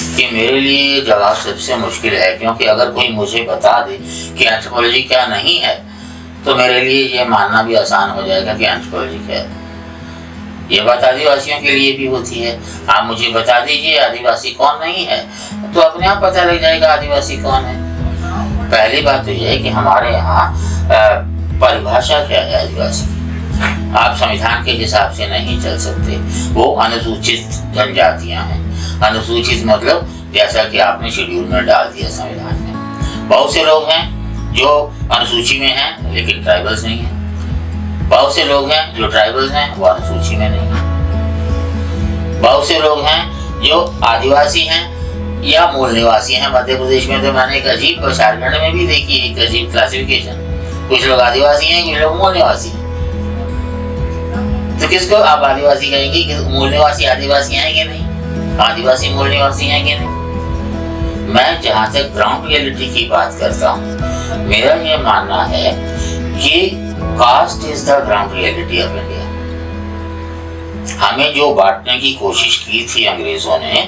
कि मेरे लिए जवाब सबसे मुश्किल है, क्योंकि अगर कोई मुझे बता दे कि एंथ्रोपोलॉजी क्या नहीं है तो मेरे लिए ये मानना भी आसान हो जाएगा कि एंथ्रोपोलॉजी क्या है। ये बात आदिवासियों के लिए भी होती है। आप मुझे बता दीजिए आदिवासी कौन नहीं है तो अपने आप पता लग जाएगा आदिवासी कौन है। पहली बात तो ये है कि हमारे यहाँ परिभाषा क्या है आदिवासी। आप संविधान के हिसाब से नहीं चल सकते। वो अनुसूचित जनजातियां हैं। अनुसूचित मतलब जैसा कि आपने शेड्यूल में डाल दिया संविधान में। बहुत से लोग हैं जो अनुसूची में हैं लेकिन ट्राइबल्स नहीं हैं। बहुत से लोग हैं जो ट्राइबल्स हैं वो अनुसूची में नहीं हैं। बहुत से लोग हैं जो आदिवासी हैं या मूल निवासी हैं। मध्य प्रदेश में तो मैंने एक अजीब, झारखंड में भी देखी एक अजीब क्लासिफिकेशन। कुछ लोग आदिवासी हैं, कुछ लोग मूल निवासी हैं। तो किसको आप आदिवासी कहेंगे कि मूल निवासी आदिवासी हैं कि नहीं, आदिवासी मूल निवासी हैं कि नहीं। मैं जहाँ तक ग्राउंड रियलिटी की बात करता हूँ, मेरा ये मानना है कि caste is the ground reality of India. हमें जो बांटने की कोशिश की थी अंग्रेजों ने,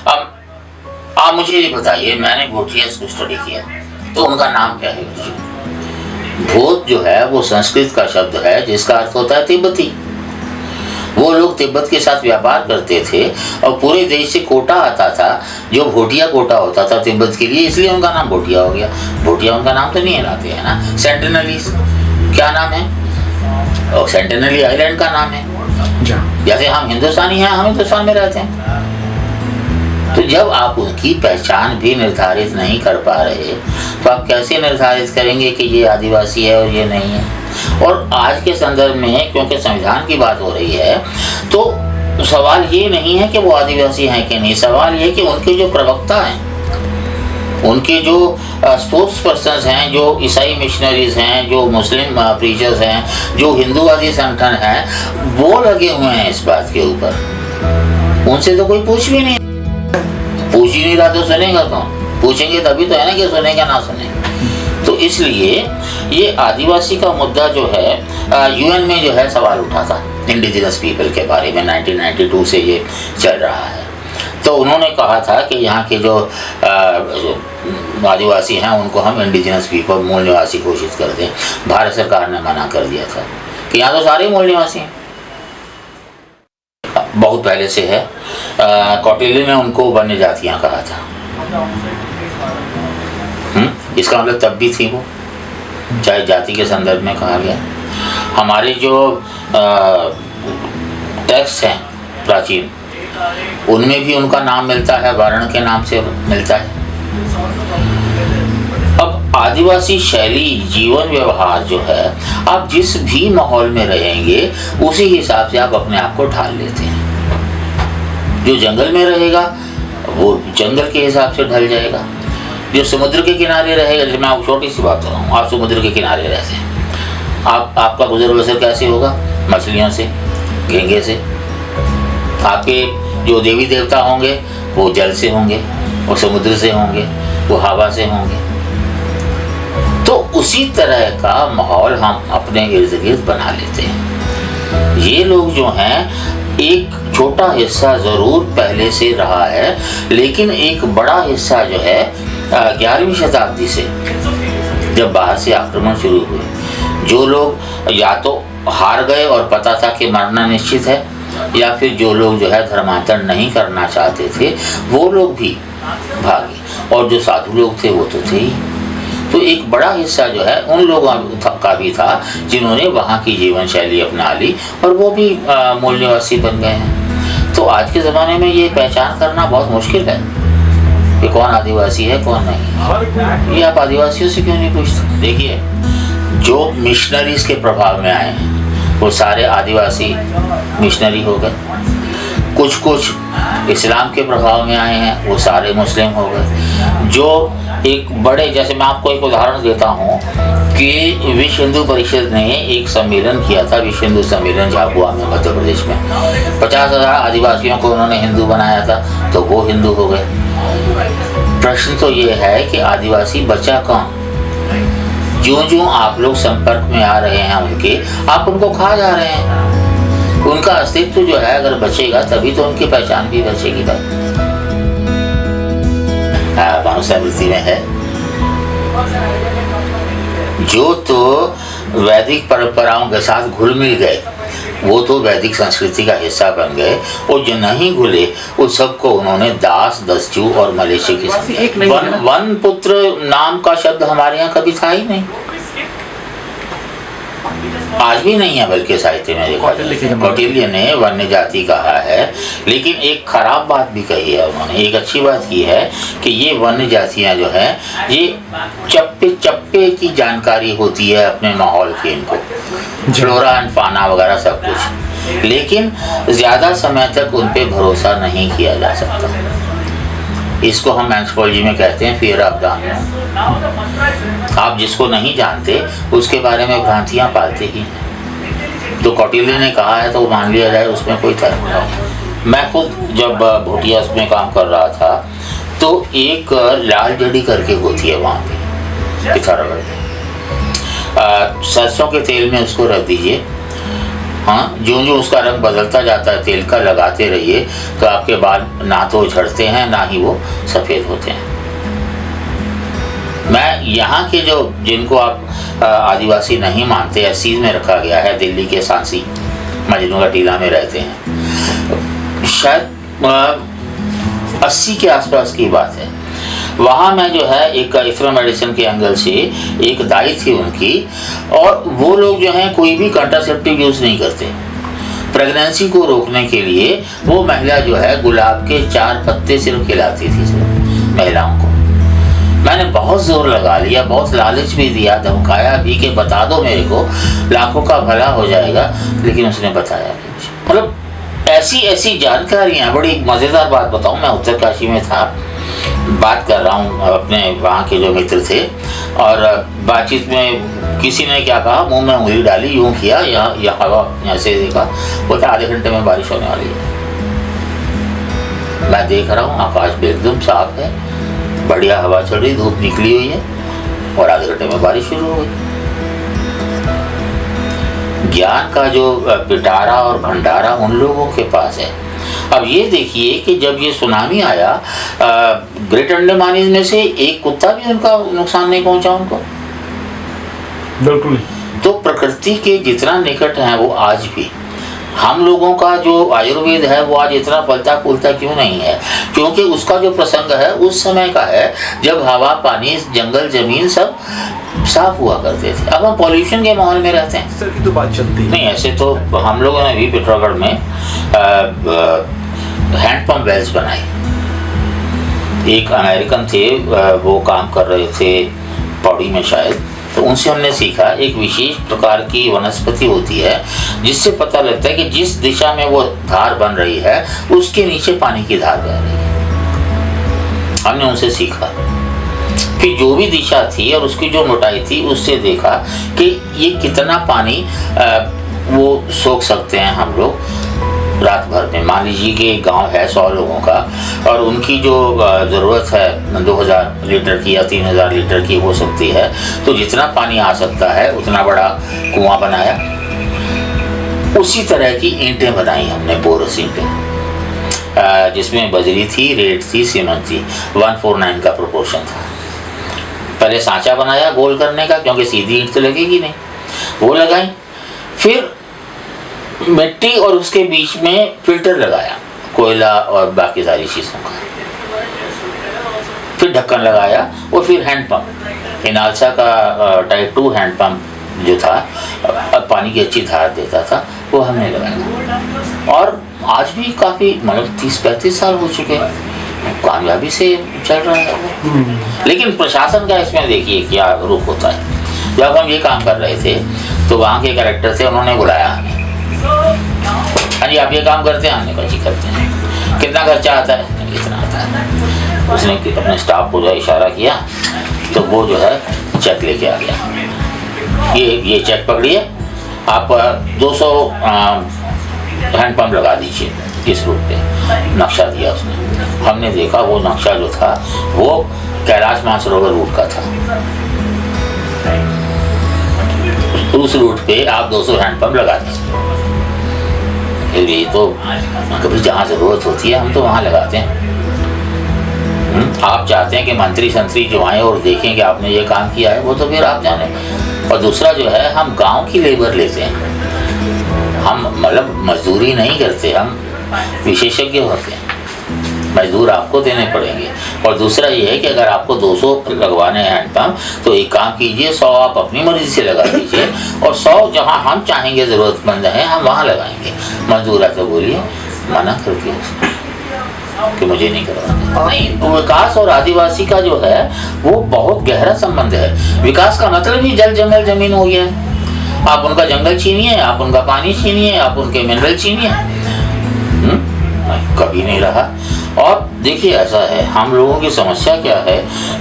अब आप मुझे ये बताइए, मैंने भूटियास को स्टडी किया तो उनका नाम क्या है। भूत जो है वो संस्कृत का शब्द है जिसका अर्थ होता है तिब्बती। वो लोग तिब्बत के साथ व्यापार करते थे और पूरे देश से कोटा आता था जो भोटिया कोटा होता था तिब्बत के लिए, इसलिए उनका नाम भोटिया हो गया। भोटिया उनका नाम तो नहीं हिलाते है ना। सेंटिनलीज क्या नाम है, और सेंटिनली आइलैंड का नाम है। जैसे हम हिंदुस्तानी हैं, हम हिंदुस्तान में रहते हैं। तो जब आप उनकी पहचान भी निर्धारित नहीं कर पा रहे तो आप कैसे निर्धारित करेंगे कि ये आदिवासी है और ये नहीं है। और आज के संदर्भ में क्योंकि संविधान की बात हो रही है तो सवाल ये नहीं है कि वो आदिवासी हैं कि नहीं, सवाल ये कि उनके जो प्रवक्ता हैं, उनके जो स्पोक्स पर्सन्स हैं, जो ईसाई मिशनरीज हैं, जो मुस्लिम प्रीचर्स हैं, जो हिंदूवादी संगठन हैं, वो लगे हुए हैं इस बात के ऊपर। उनसे तो कोई पूछ भी नहीं, पूछ ही नहीं रहा तो सुनेगा कौन। पूछेंगे तभी तो है ना कि सुनेगा ना सुने। तो इसलिए ये आदिवासी का मुद्दा जो है यूएन में जो है सवाल उठा था इंडिजिनस पीपल के बारे में। 1992 से ये चल रहा है। तो उन्होंने कहा था कि यहाँ के जो आदिवासी हैं उनको हम इंडिजिनस पीपल, मूल निवासी घोषित कर दें। भारत सरकार ने मना कर दिया था कि यहाँ तो सारे मूल निवासी हैं। बहुत पहले से है। कौटिल्य ने उनको वन्य जातियाँ कहा था। इसका मतलब तब भी थी वो, चाहे जाति के संदर्भ में कहा गया। हमारे जो टेक्स्ट हैं प्राचीन, उनमें भी उनका नाम मिलता है, वर्ण के नाम से मिलता है। अब आदिवासी शैली, जीवन व्यवहार जो है, आप जिस भी माहौल में रहेंगे उसी हिसाब से आप अपने आप को ढाल लेते हैं। जो जंगल में रहेगा वो जंगल के हिसाब से ढल जाएगा। जो समुद्र के किनारे रहेगा, जैसे मैं छोटी सी बात कर रहा हूँ, आप समुद्र के किनारे रहते हैं, आपका गुजर बसर कैसे होगा? मछलियों से, घेंगे से। आपके जो देवी देवता होंगे वो जल से होंगे, वो समुद्र से होंगे, वो हवा से होंगे। तो उसी तरह का माहौल हम अपने इर्द गिर्द बना लेते हैं। ये लोग जो हैं, एक छोटा हिस्सा ज़रूर पहले से रहा है, लेकिन एक बड़ा हिस्सा जो है 11वीं शताब्दी से जब बाहर से आक्रमण शुरू हुए, जो लोग या तो हार गए और पता था कि मरना निश्चित है, या फिर जो लोग जो है धर्मांतर नहीं करना चाहते थे वो लोग भी भागे, और जो साधु लोग थे वो तो थे ही। तो एक बड़ा हिस्सा जो है उन लोगों का भी था जिन्होंने वहाँ की जीवन शैली अपना ली और वो भी मूल निवासी बन गए हैं। तो आज के ज़माने में ये पहचान करना बहुत मुश्किल है कि कौन आदिवासी है कौन नहीं। ये आप आदिवासियों से क्यों नहीं पूछते? देखिए, जो मिशनरीज के प्रभाव में आए हैं वो सारे आदिवासी मिशनरी हो गए। कुछ इस्लाम के प्रभाव में आए हैं वो सारे मुस्लिम हो गए। जो एक बड़े, जैसे मैं आपको एक उदाहरण देता हूँ कि विश्व हिंदू परिषद ने एक सम्मेलन किया था, विश्व हिंदू सम्मेलन झाबुआ में मध्य प्रदेश में। 50,000 आदिवासियों को उन्होंने हिंदू बनाया था, तो वो हिंदू हो गए। प्रश्न तो ये है कि आदिवासी बचा कौन? जो आप लोग संपर्क में आ रहे हैं उनके, आप उनको खा जा रहे हैं। उनका अस्तित्व जो है अगर बचेगा तभी तो उनकी पहचान भी बचेगी भाई। मनुस्मृति में है। जो तो वैदिक परंपराओं के साथ घुल मिल गए वो तो वैदिक संस्कृति का हिस्सा बन गए, और जो नहीं घुले उस सबको उन्होंने दास, दस्यु और मलेच्छ की वन पुत्र नाम का शब्द हमारे यहाँ कभी था ही नहीं, आज भी नहीं है, बल्कि साहित्य में देखा जाए कौटिल्य ने वन्य जाति कहा है। लेकिन एक खराब बात भी कही है उन्होंने, एक अच्छी बात की है कि ये वन्य जातियाँ जो है ये चप्पे चप्पे की जानकारी होती है अपने माहौल की, इनको फ्लोरा एंड फाना वगैरह सब कुछ, लेकिन ज़्यादा समय तक उन पे भरोसा नहीं किया जा सकता। इसको हम एंथ्रोपोलॉजी में कहते हैं फियर ऑफ द अननोन। आप जिसको नहीं जानते उसके बारे में भ्रांतियाँ पालते ही हैं। तो कौटिल्य ने कहा है तो मान लिया जाए, उसमें कोई तर्क नहीं। मैं खुद जब भोटिया में काम कर रहा था तो एक लाल जड़ी करके होती है वहाँ पे पिथौरागढ़ में, सरसों के तेल में उसको रख दीजिए, हाँ, जो जो उसका रंग बदलता जाता है तेल का लगाते रहिए तो आपके बाल ना तो झड़ते हैं ना ही वो सफ़ेद होते हैं। मैं यहाँ के जो जिनको आप आदिवासी नहीं मानते, एसीज में रखा गया है, दिल्ली के सांसी मजनू का टीला में रहते हैं, शायद 80 के आसपास की बात है। वहाँ मैं जो है एक इथरो मेडिसिन के एंगल से एक दाई थी उनकी, और वो लोग जो हैं कोई भी कंट्रासेप्टिव यूज़ नहीं करते। प्रेगनेंसी को रोकने के लिए वो महिला जो है गुलाब के 4 पत्ते सिर्फ खिलाती थी सिर्फ महिलाओं को। मैंने बहुत जोर लगा लिया, बहुत लालच भी दिया, धमकाया भी कि बता दो मेरे को, लाखों का भला हो जाएगा, लेकिन उसने बताया नहीं। मतलब ऐसी ऐसी जानकारियाँ, बड़ी मज़ेदार बात बताऊँ, मैं उत्तरकाशी में था, बात कर रहा हूँ अपने वहाँ के जो मित्र थे, और बातचीत में किसी ने क्या कहा, मुंह में उंगली डाली, यूँ किया, यहाँ हवा यहाँ से देखा, बोलता आधे घंटे में बारिश होने वाली है। मैं देख रहा हूँ आकाश भी एकदम साफ है, बढ़िया हवा चल रही, धूप निकली हुई है, और आधे घंटे में बारिश शुरू हो गई। ज्ञान का जो पिटारा और भंडारा उन लोगों के पास है। अब ये देखिए कि जब ये सुनामी आया, ग्रेट अंडमान में से एक कुत्ता भी उनका नुकसान नहीं पहुंचा उनको, बिल्कुल। तो प्रकृति के जितना निकट है वो आज भी, हम लोगों का जो आयुर्वेद है वो आज इतना फलता फूलता क्यों नहीं है? क्योंकि उसका जो प्रसंग है उस समय का है जब हवा, पानी, जंगल, जमीन सब साफ हुआ करते थे। अब हम पॉल्यूशन के माहौल में रहते हैं। सर की तो बात चलती नहीं, ऐसे तो हम लोगों ने भी पिथौरागढ़ में हैंडपम्प वेल्स बनाई। एक अमेरिकन थे, वो काम कर रहे थे पौड़ी में शायद, तो उनसे हमने सीखा एक विशेष प्रकार की वनस्पति होती है जिससे पता लगता है कि जिस दिशा में वो धार बन रही है उसके नीचे पानी की धार बह रही है। हमने उनसे सीखा कि जो भी दिशा थी और उसकी जो मोटाई थी उससे देखा कि ये कितना पानी वो सोख सकते हैं हम लोग रात भर में। मान लीजिए कि गांव है 100 लोगों का और उनकी जो ज़रूरत है 2000 लीटर की या 3000 लीटर की हो सकती है, तो जितना पानी आ सकता है उतना बड़ा कुआं बनाया। उसी तरह की ईंटें बनाई हमने, बोरस ईंटें, जिसमें बजरी थी, रेत थी, सीमेंट थी, 1:4:9 का प्रोपोर्शन था। पहले सांचा बनाया गोल करने का, क्योंकि सीधी ईंट तो लगेगी नहीं, वो लगाई। फिर मिट्टी और उसके बीच में फिल्टर लगाया, कोयला और बाकी सारी चीज़ों का। फिर ढक्कन लगाया और फिर हैंडपम्प, इनालसा का टाइप 2 हैंडपम्प जो था, पानी की अच्छी धार देता था, वो हमने लगाया। और आज भी काफ़ी, मतलब 30-35 साल हो चुके हैं, कामयाबी से चल रहा है। लेकिन प्रशासन का इसमें देखिए क्या रूप होता है। जब हम ये काम कर रहे थे तो वहाँ के कलेक्टर थे, उन्होंने बुलाया हमें, हाँ जी आप ये काम करते हैं? हमने कहा जी करते हैं। कितना खर्चा आता है? इतना आता है। उसने अपने स्टाफ को जो है इशारा किया तो वो जो है चेक लेके आ गया। ये चेक पकड़िए, आप 200 हैंडपम्प लगा दीजिए इस रूट पे। नक्शा दिया उसने, हमने देखा वो नक्शा जो था वो कैलाश मानसरोवर रूट का था। उस रूट पे आप 200 हैंडपम्प लगा दीजिए। ये तो कभी जहाँ ज़रूरत होती है हम तो वहाँ लगाते हैं। आप चाहते हैं कि मंत्री संतरी जो आए और देखें कि आपने ये काम किया है, वो तो फिर आप जाने। और दूसरा जो है, हम गांव की लेबर लेते हैं, हम मतलब मजदूरी नहीं करते, हम विशेषज्ञ होते हैं, मजदूर आपको देने पड़ेंगे। और दूसरा ये है कि अगर आपको 200 लगवाने हैं हैंडपम्प, तो एक काम कीजिए, 100 आप अपनी मर्जी से लगा दीजिए, और 100 जहाँ हम चाहेंगे ज़रूरतमंद हैं हम वहाँ लगाएंगे। मजदूर आकर बोलिए, मना करके उसको कि मुझे नहीं करवाना। नहीं, विकास और आदिवासी का जो है वो बहुत गहरा संबंध है। विकास का मतलब ही जल जंगल जमीन हो गया है। आप उनका जंगल छीनिए, आप उनका पानी छीनिए, आप उनके मिनरल छीनिए, कभी नहीं रहा। और देखिए ऐसा है, हम लोगों की समस्या क्या है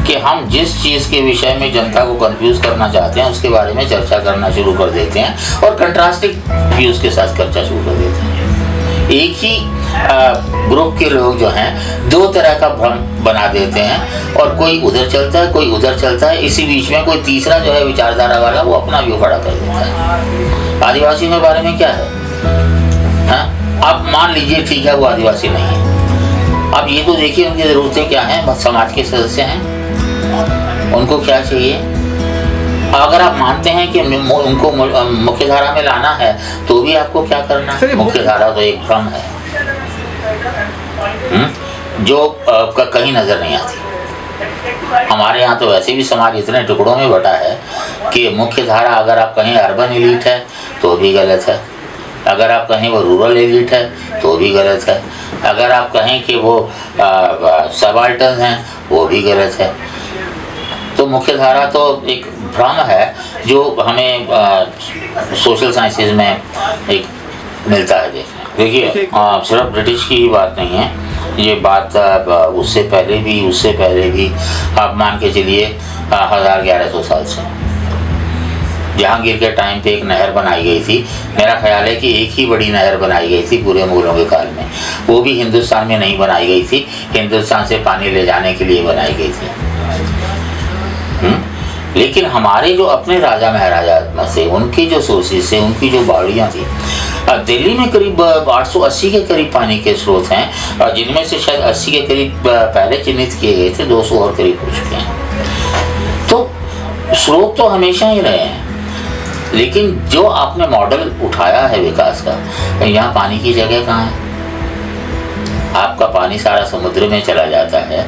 कि हम जिस चीज़ के विषय में जनता को कंफ्यूज करना चाहते हैं उसके बारे में चर्चा करना शुरू कर देते हैं और कंट्रास्टिंग व्यूज़ के साथ चर्चा शुरू कर देते हैं। एक ही ग्रुप के लोग जो हैं दो तरह का भ्रम बना देते हैं, और कोई उधर चलता है, कोई उधर चलता है। इसी बीच में कोई तीसरा जो है विचारधारा वाला, वो अपना व्यू खड़ा कर देता है। आदिवासियों के बारे में क्या है, हाँ? आप मान लीजिए ठीक है वो आदिवासी नहीं है, अब ये तो देखिए उनकी ज़रूरतें क्या हैं, समाज के सदस्य हैं, उनको क्या चाहिए। अगर आप मानते हैं कि उनको मुख्य धारा में लाना है, तो भी आपको क्या करना है। मुख्य धारा तो एक भ्रम है जो कहीं नजर नहीं आती। हमारे यहाँ तो वैसे भी समाज इतने टुकड़ों में बटा है कि मुख्य धारा अगर आप कहें अर्बन एलीट है तो भी गलत है, अगर आप कहें वो रूरल एलीट है तो भी गलत है, अगर आप कहें कि वो सबाल्टन हैं वो भी गलत है। तो मुख्य धारा तो एक भ्रम है जो हमें सोशल साइंसेज में एक मिलता है। देखिए सिर्फ ब्रिटिश की ही बात नहीं है, ये बात उससे पहले भी आप मान के चलिए 1100 साल से जहांगीर के टाइम पे एक नहर बनाई गई थी। मेरा ख्याल है कि एक ही बड़ी नहर बनाई गई थी पूरे मुगलों के काल में, वो भी हिंदुस्तान में नहीं बनाई गई थी, हिंदुस्तान से पानी ले जाने के लिए बनाई गई थी। लेकिन हमारे जो अपने राजा महाराजा से, उनकी जो सोर्सेज से, उनकी जो बाड़ियाँ थी, दिल्ली में करीब 880 के करीब पानी के स्रोत हैं, जिनमें से शायद 80 के करीब पहले चिन्हित किए गए थे, 200 और करीब हो चुके हैं। तो स्रोत तो हमेशा ही रहे हैं, लेकिन जो आपने मॉडल उठाया है विकास का, यहाँ पानी की जगह कहाँ है। आपका पानी सारा समुद्र में चला जाता है,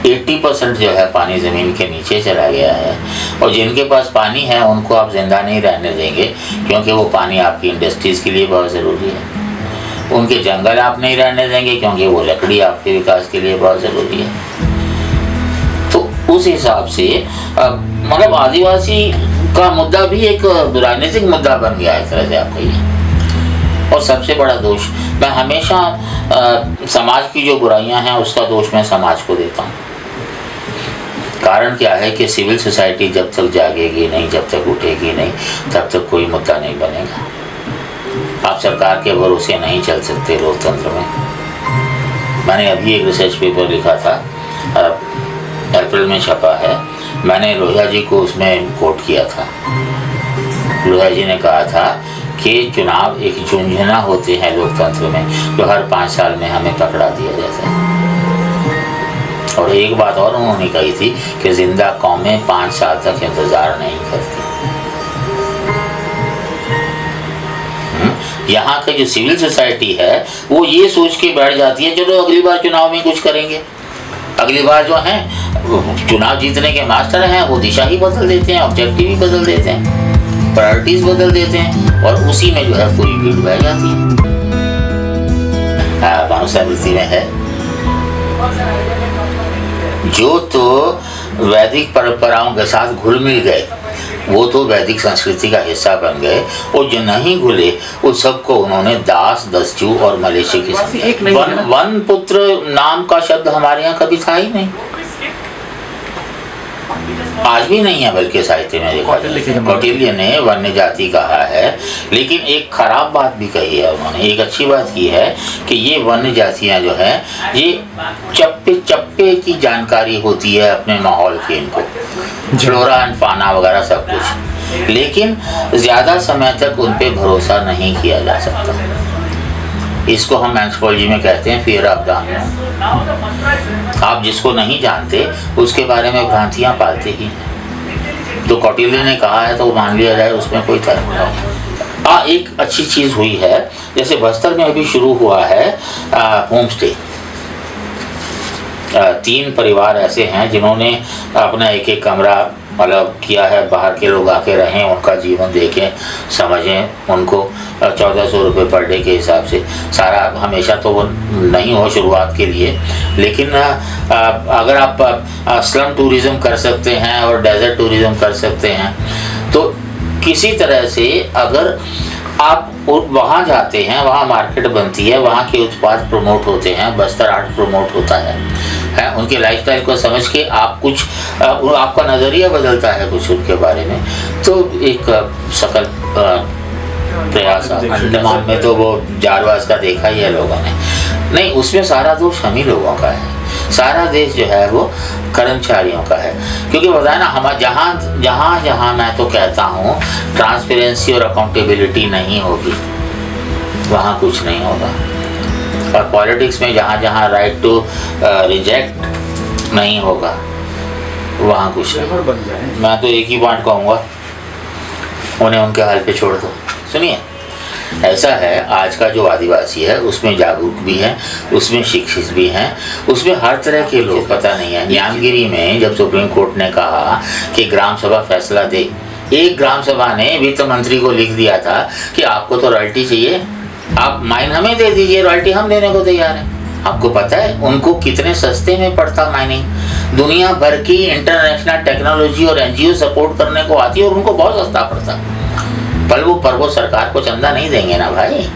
80% जो है पानी ज़मीन के नीचे चला गया है, और जिनके पास पानी है उनको आप जिंदा नहीं रहने देंगे, क्योंकि वो पानी आपकी इंडस्ट्रीज़ के लिए बहुत ज़रूरी है। उनके जंगल आप नहीं रहने देंगे, क्योंकि वो लकड़ी आपके विकास के लिए बहुत ज़रूरी है। तो उस हिसाब से मतलब आदिवासी का मुद्दा भी एक राजनीतिक मुद्दा बन गया है तरह से, आप कहिए। और सबसे बड़ा दोष मैं हमेशा समाज की जो बुराइयां हैं उसका दोष मैं समाज को देता हूँ। कारण क्या है कि सिविल सोसाइटी जब तक जागेगी नहीं, जब तक उठेगी नहीं, तब तक कोई मुद्दा नहीं बनेगा। आप सरकार के भरोसे नहीं चल सकते लोकतंत्र में। मैंने अभी एक रिसर्च पेपर लिखा था, अप्रैल में छपा है, मैंने लोहिया जी को उसमें कोट किया था। लोहिया जी ने कहा था कि चुनाव एक झुंझुना होते हैं लोकतंत्र में, जो हर 5 साल में हमें पकड़ा दिया जाता है। और एक बात और उन्होंने कही थी कि जिंदा कौमें 5 साल तक इंतजार नहीं करती। यहाँ का जो सिविल सोसाइटी है वो ये सोच के बैठ जाती है चलो अगली बार चुनाव में कुछ करेंगे। अगली बार जो है चुनाव जीतने के मास्टर हैं वो दिशा ही बदल देते हैं, ऑब्जेक्टिव ही बदल देते हैं, प्रायोरिटीज बदल देते हैं, और उसी में जो है पूरी भीड़ बह जाती है। मनुस्मृति में है, जो तो वैदिक परंपराओं के साथ घुल मिल गए वो तो वैदिक संस्कृति का हिस्सा बन गए, और जो नहीं घुले उस सबको उन्होंने दास, दस्यु और मलेच्छ की समझा। वन पुत्र नाम का शब्द हमारे यहाँ कभी था ही नहीं, आज भी नहीं है, बल्कि साहित्य में देखा कौटिल्य ने वन्य जाति कहा है। लेकिन एक खराब बात भी कही है उन्होंने, एक अच्छी बात की है कि ये वन्य जातियाँ जो है ये चप्पे चप्पे की जानकारी होती है अपने माहौल की, इनको फ्लोरा एंड फाना वगैरह सब कुछ, लेकिन ज़्यादा समय तक उन पे भरोसा नहीं किया जा सकता। इसको हम एंथ्रोपोलॉजी में कहते हैं फियर ऑफ द अननोन। आप जिसको नहीं जानते उसके बारे में भ्रांतियां पालते ही हैं। तो कौटिल्य ने कहा है तो मान लिया जाए, उसमें कोई तर्क नहीं। एक अच्छी चीज़ हुई है, जैसे बस्तर में अभी शुरू हुआ है होम स्टे। 3 परिवार ऐसे हैं जिन्होंने अपना एक एक कमरा अलग किया है, बाहर के लोग आके रहें, उनका जीवन देखें, समझें उनको। 1400 रुपये पर डे के हिसाब से। सारा हमेशा तो वो नहीं हो शुरुआत के लिए, लेकिन अगर आप स्लम टूरिज़्म कर सकते हैं और डेजर्ट टूरिज़्म कर सकते हैं, तो किसी तरह से अगर आप वहाँ जाते हैं, वहाँ मार्केट बनती है, वहाँ के उत्पाद प्रमोट होते हैं, बस्तर आर्ट प्रमोट होता है, उनके लाइफस्टाइल को समझ के आप कुछ आपका नज़रिया बदलता है कुछ उनके बारे में, तो एक सकल प्रयास। अंडमान में तो वो जारवास का देखा ही है लोगों ने। नहीं, उसमें सारा दोष हम ही लोगों का है, सारा देश जो है वो कर्मचारियों का है। क्योंकि बताया ना, हम जहाँ मैं तो कहता हूँ ट्रांसपेरेंसी और अकाउंटेबिलिटी नहीं होगी, वहाँ कुछ नहीं होगा। और पॉलिटिक्स में जहाँ राइट टू रिजेक्ट नहीं होगा, वहाँ कुछ नहीं। मैं तो एक ही पॉइंट कहूँगा, उन्हें उनके हाल पे छोड़ दो। सुनिए, ऐसा है, आज का जो आदिवासी है उसमें जागरूक भी है, उसमें शिक्षित भी हैं, उसमें हर तरह के लोग। पता नहीं है, ज्ञानगिरी में जब सुप्रीम कोर्ट ने कहा कि ग्राम सभा फैसला दे, एक ग्राम सभा ने वित्त मंत्री को लिख दिया था कि आपको तो रॉयल्टी चाहिए, आप माइन हमें दे दीजिए, रॉयल्टी हम देने को तैयार हैं। आपको पता है उनको कितने सस्ते में पड़ता माइनिंग? दुनिया भर की इंटरनेशनल टेक्नोलॉजी और एनजीओ सपोर्ट करने को आती है और उनको बहुत सस्ता पड़ता। पर वो सरकार को चंदा नहीं देंगे ना भाई,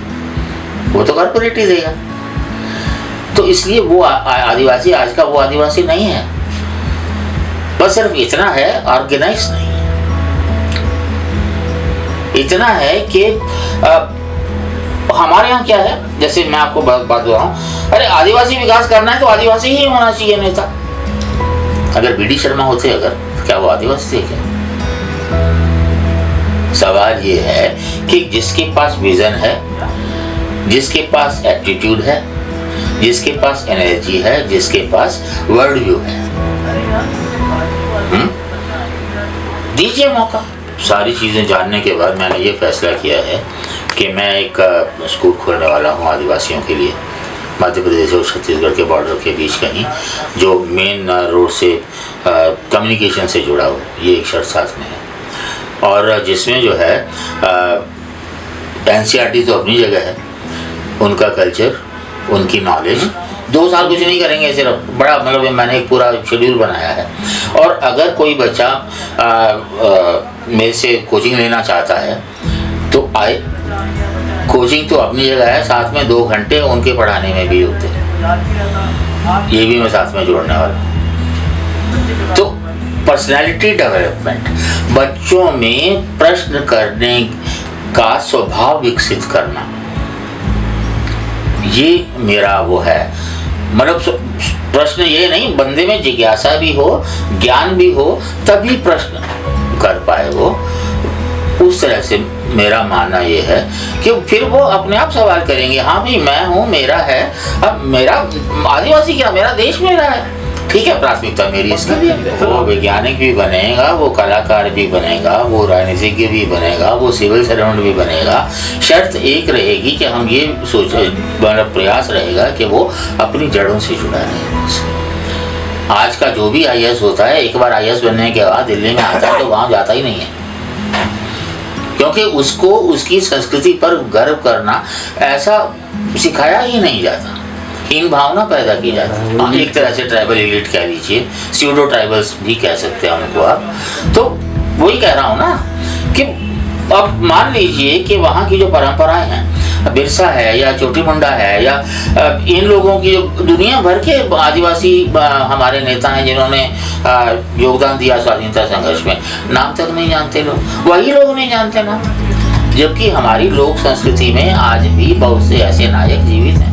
वो तो कॉर्पोरेट ही देगा। तो इसलिए वो आदिवासी आज का वो आदिवासी नहीं है। बस सिर्फ इतना है, ऑर्गेनाइज नहीं है। इतना है कि हमारे यहाँ क्या है, जैसे मैं आपको बात बताऊं, अरे आदिवासी विकास करना है तो आदिवासी ही होना चाहिए नेता। अगर बीडी शर्मा होते, अगर क्या वो आदिवासी थे क्या? सवाल ये है कि जिसके पास विजन है, जिसके पास एप्टीट्यूड है, जिसके पास एनर्जी है, जिसके पास वर्ल्ड व्यू है, दीजिए मौका। सारी चीज़ें जानने के बाद मैंने ये फैसला किया है कि मैं एक स्कूल खोलने वाला हूँ आदिवासियों के लिए, मध्य प्रदेश और छत्तीसगढ़ के बॉर्डर के बीच कहीं, जो मेन रोड से कम्युनिकेशन से जुड़ा हो। ये एक शर्त साथ में है, और जिसमें जो है एनसीईआरटी तो अपनी जगह है, उनका कल्चर, उनकी नॉलेज। 2 साल कुछ नहीं करेंगे, सिर्फ बड़ा मतलब मैंने एक पूरा शेड्यूल बनाया है। और अगर कोई बच्चा मेरे से कोचिंग लेना चाहता है तो आए, कोचिंग तो अपनी जगह है, साथ में 2 घंटे उनके पढ़ाने में भी होते हैं, ये भी मैं साथ में जोड़ने वाला हूँ। तो पर्सनैलिटी डेवलपमेंट, बच्चों में प्रश्न करने का स्वभाव विकसित करना, ये मेरा वो है। मतलब प्रश्न ये नहीं, बंदे में जिज्ञासा भी हो, ज्ञान भी हो, तभी प्रश्न कर पाए वो। उस तरह से मेरा मानना ये है कि फिर वो अपने आप सवाल करेंगे, हाँ भाई मैं हूँ, मेरा है, अब मेरा आदिवासी क्या, मेरा देश मेरा है, ठीक है, प्राथमिकता मेरी इसकी भी। वो वैज्ञानिक भी बनेगा, वो कलाकार भी बनेगा, वो राजनीतिज्ञ भी बनेगा, वो सिविल सर्वेंट भी बनेगा। शर्त एक रहेगी कि हम ये सोचे, प्रयास रहेगा कि वो अपनी जड़ों से जुड़ा रहे। आज का जो भी आईएएस होता है, एक बार आईएएस बनने के बाद दिल्ली में आता है तो वहाँ जाता ही नहीं है, क्योंकि उसको उसकी संस्कृति पर गर्व करना ऐसा सिखाया ही नहीं जाता, हीन भावना पैदा की जाती है। एक तरह से ट्राइबल एलिट कह लीजिए, स्यूडो ट्राइबल्स भी कह सकते हैं उनको आप। तो वही कह रहा हूँ ना कि अब मान लीजिए कि वहाँ की जो परंपराएं हैं, बिरसा है या चोटी मुंडा है, या इन लोगों की जो दुनिया भर के आदिवासी हमारे नेता हैं जिन्होंने योगदान दिया स्वाधीनता संघर्ष में, नाम तक नहीं जानते लोग, वही लोग नहीं जानते ना। जबकि हमारी लोक संस्कृति में आज भी बहुत से ऐसे नायक जीवित हैं।